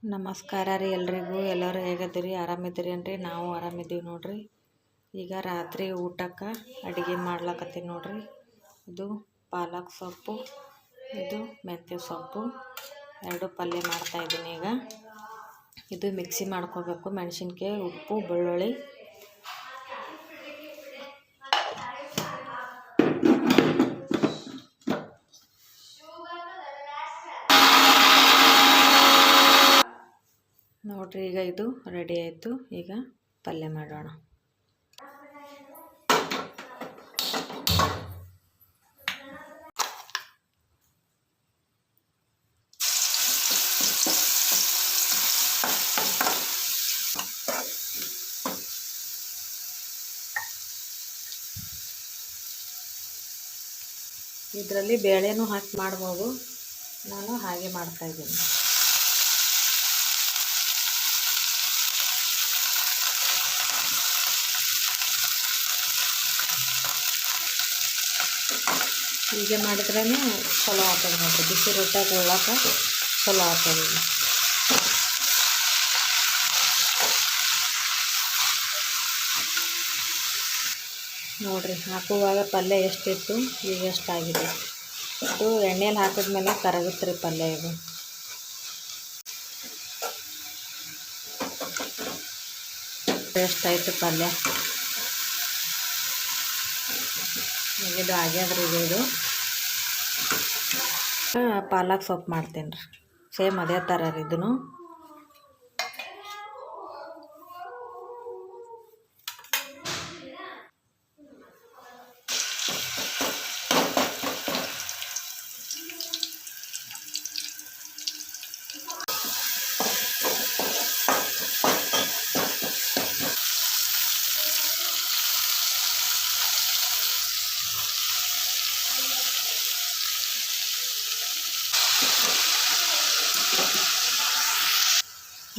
ನಮಸ್ಕಾರ ರೀ ಎಲ್ರಿಗೂ. ಎಲ್ಲರೂ ಹೇಗದಿರಿ? ಆರಾಮಿದ್ದೀರಿ ಅನ್ರಿ? ನಾವು ಆರಾಮಿದ್ದೀವಿ ನೋಡ್ರಿ. ಈಗ ರಾತ್ರಿ ಊಟಕ್ಕೆ ಅಡುಗೆ ಮಾಡ್ಲಕತ್ತೀನಿ ನೋಡ್ರಿ. ಇದು ಪಾಲಕ್ ಸೊಪ್ಪು, ಇದು ಮೆಂತ್ಯ ಸೊಪ್ಪು, ಎರಡು ಪಲ್ಯ ಮಾಡ್ತಾಯಿದ್ದೀನಿ. ಈಗ ಇದು ಮಿಕ್ಸಿ ಮಾಡ್ಕೋಬೇಕು. ಮೆಣಸಿನ್ಕಾಯಿ, ಉಪ್ಪು, ಬೆಳ್ಳುಳ್ಳಿ. ನೋಡ್ರಿ, ಈಗ ಇದು ರೆಡಿ ಆಯಿತು. ಈಗ ಪಲ್ಯ ಮಾಡೋಣ. ಇದರಲ್ಲಿ ಬೇಳೆನೂ ಹಾಕಿ ಮಾಡ್ಬೋದು. ನಾನು ಹಾಗೆ ಮಾಡ್ತಾಯಿದ್ದೀನಿ. ಹೀಗೆ ಮಾಡಿದ್ರೇ ಚಲೋ ಆಗ್ತದೆ ನೋಡಿರಿ. ಬಿಸಿ ರೊಟ್ಟಾಗಿ ಉಳ್ಳಾಕ ಚಲೋ ಆಗ್ತದೆ. ನೋಡಿರಿ, ಹಾಕುವಾಗ ಪಲ್ಯ ಎಷ್ಟಿತ್ತು, ಈಗ ಎಷ್ಟಾಗಿದೆ. ಇದು ಎಣ್ಣೆಲಿ ಹಾಕಿದ್ಮೇಲೆ ಕರಗುತ್ತೆ ರೀ ಪಲ್ಯ. ಇದು ಎಷ್ಟಾಯಿತು ಪಲ್ಯ. ಇದು ಆಗ್ಯಾದ್ರಿ. ಇದು ಪಾಲಕ್ ಸೊಪ್ಪು ಮಾಡ್ತೀನಿ ರೀ. ಸೇಮ್ ಅದೇ ಥರ ರೀ. ಇದನ್ನು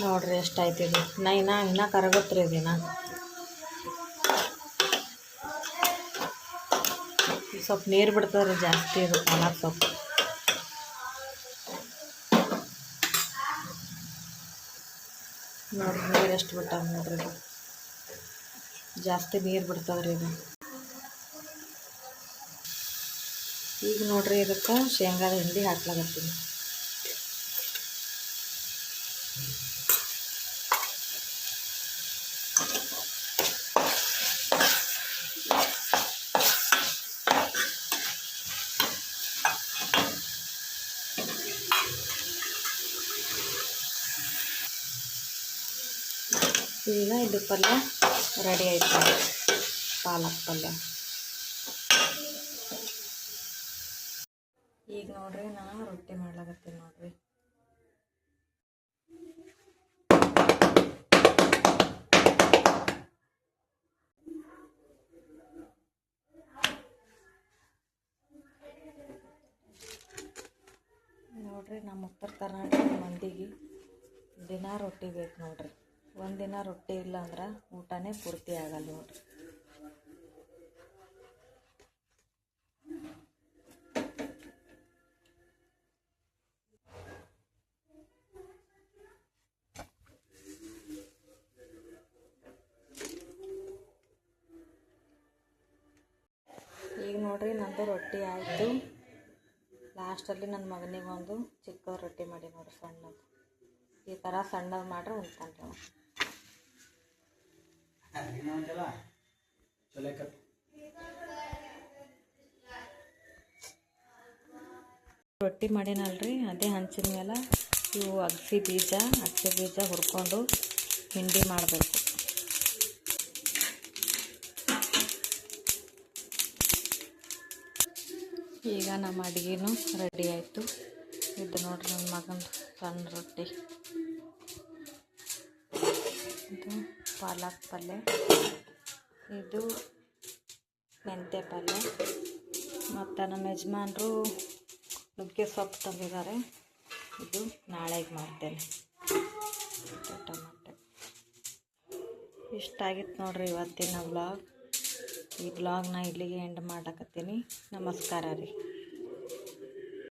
ನೋಡ್ರಿ ಎಷ್ಟಾಯ್ತು. ಇದು ಇನ್ನ ಕರಗತ್ರಿ. ದಿನ ಸ್ವಲ್ಪ ನೀರು ಬಿಡ್ತದ್ರಿ ಜಾಸ್ತಿ. ಇದು ಪಾಲಕ್ ಸೊಪ್ಪು ನೋಡ್ರಿ, ನೀರು ಎಷ್ಟು ಬಿಟ್ಟಾಗ ನೋಡ್ರಿ. ಇದು ಜಾಸ್ತಿ ನೀರು ಬಿಡ್ತದ್ರಿ. ಇದು ಈಗ ನೋಡ್ರಿ, ಇದಕ್ಕೆ ಶೇಂಗಾದ ಹಿಂಡಿ ಹಾಕ್ಲಾಗತ್ತೀನಿ. ಈಗ ಇದು ಪಲ್ಯ ರೆಡಿ ಆಯ್ತು. ಪಾಲಕ್ ಪಲ್ಯ. ಈಗ ನೋಡ್ರಿ, ನಾನು ರೊಟ್ಟಿ ಮಾಡ್ಲಾಕತ್ತೀನಿ ನೋಡ್ರಿ. ನೋಡ್ರಿ, ನಮ್ಮ ಉತ್ತರ ಕರ್ನಾಟಕ ಮಂದಿಗೆ ದಿನ ರೊಟ್ಟಿ ಬೇಕು ನೋಡ್ರಿ. ಒಂದಿನ ರೊಟ್ಟಿ ಇಲ್ಲ ಅಂದ್ರೆ ಊಟನೇ ಪೂರ್ತಿ ಆಗಲ್ಲ ನೋಡ್ರಿ. ಈಗ ನೋಡ್ರಿ, ನಂದು ರೊಟ್ಟಿ ಆಯಿತು. ಲಾಸ್ಟಲ್ಲಿ ನನ್ನ ಮಗನಿಗೆ ಒಂದು ಚಿಕ್ಕ ರೊಟ್ಟಿ ಮಾಡಿ ನೋಡ್ರಿ, ಸಣ್ಣದು. ಈ ಥರ ಸಣ್ಣದು ಮಾಡ್ರೆ ಉಣ್ತಾನೆ. ರೊಟ್ಟಿ ಮಾಡಿನಲ್ರಿ, ಅದೇ ಹಂಚಿನ ಮೇಲೆ ಇವು ಅಗಸೆ ಬೀಜ ಹುರ್ಕೊಂಡು ಹಿಂಡಿ ಮಾಡಬೇಕು. ಈಗ ನಮ್ಮ ಅಡುಗೆನೂ ರೆಡಿ ಆಯಿತು. ಇದು ನೋಡ್ರಿ, ನನ್ನ ಮಗನ ಸಣ್ಣ ರೊಟ್ಟಿ. ಇದು ಪಾಲಕ್ ಪಲ್ಯ, ಇದು ಮೆಂತ್ಯ ಪಲ್ಯ, ಮತ್ತು ನಮ್ಮ ಯಜಮಾನರು ನುಗ್ಗೆ ಸೊಪ್ಪು ತಂದಿದ್ದಾರೆ. ಇದು ನಾಳೆಗೆ ಮಾಡ್ತೇನೆ. ಟೊಮೆಟೊ. ಇಷ್ಟಾಗಿತ್ತು ನೋಡ್ರಿ ಇವತ್ತಿನ ವ್ಲಾಗ್. ಈ ವ್ಲಾಗ್ನ ಇಲ್ಲಿಗೆ ಎಂಡ್ ಮಾಡಕತ್ತೀನಿ. ನಮಸ್ಕಾರ ರೀ.